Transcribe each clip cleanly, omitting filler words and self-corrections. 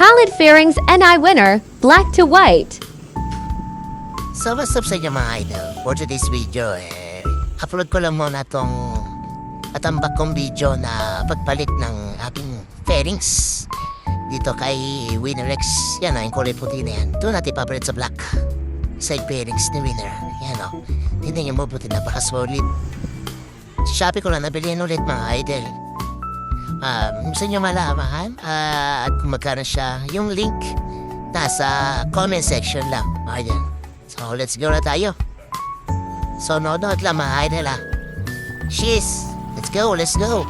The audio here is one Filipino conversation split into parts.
Valid fairings NI winner, black to white. So what's up sa inyo mga idol? For today's video, upload ko lang muna tong atambak kong video na pagpalit ng aking fairings dito kay Winnerex. Yan o, yung kulay puti na yan. Doon natin papalit sa black. Side fairings ni Winner. Yan o. Tignan nyo mo puti, napaka-solid. Sa Shopee ko lang nabilihin ulit mga idol. Gusto nyo malaman at kung magkano siya, yung link nasa comment section lang. Ayan. So let's go na tayo. So nood lang mga idol ha. Cheers! Let's go, let's go!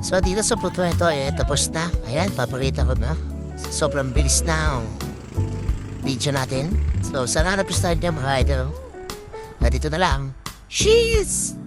So dito sa puto ito tapos na. Ayan, paparita ko na. Sobrang bilis na ang video natin. So sana napistahan niya mga idol. Dito na lang. Cheers!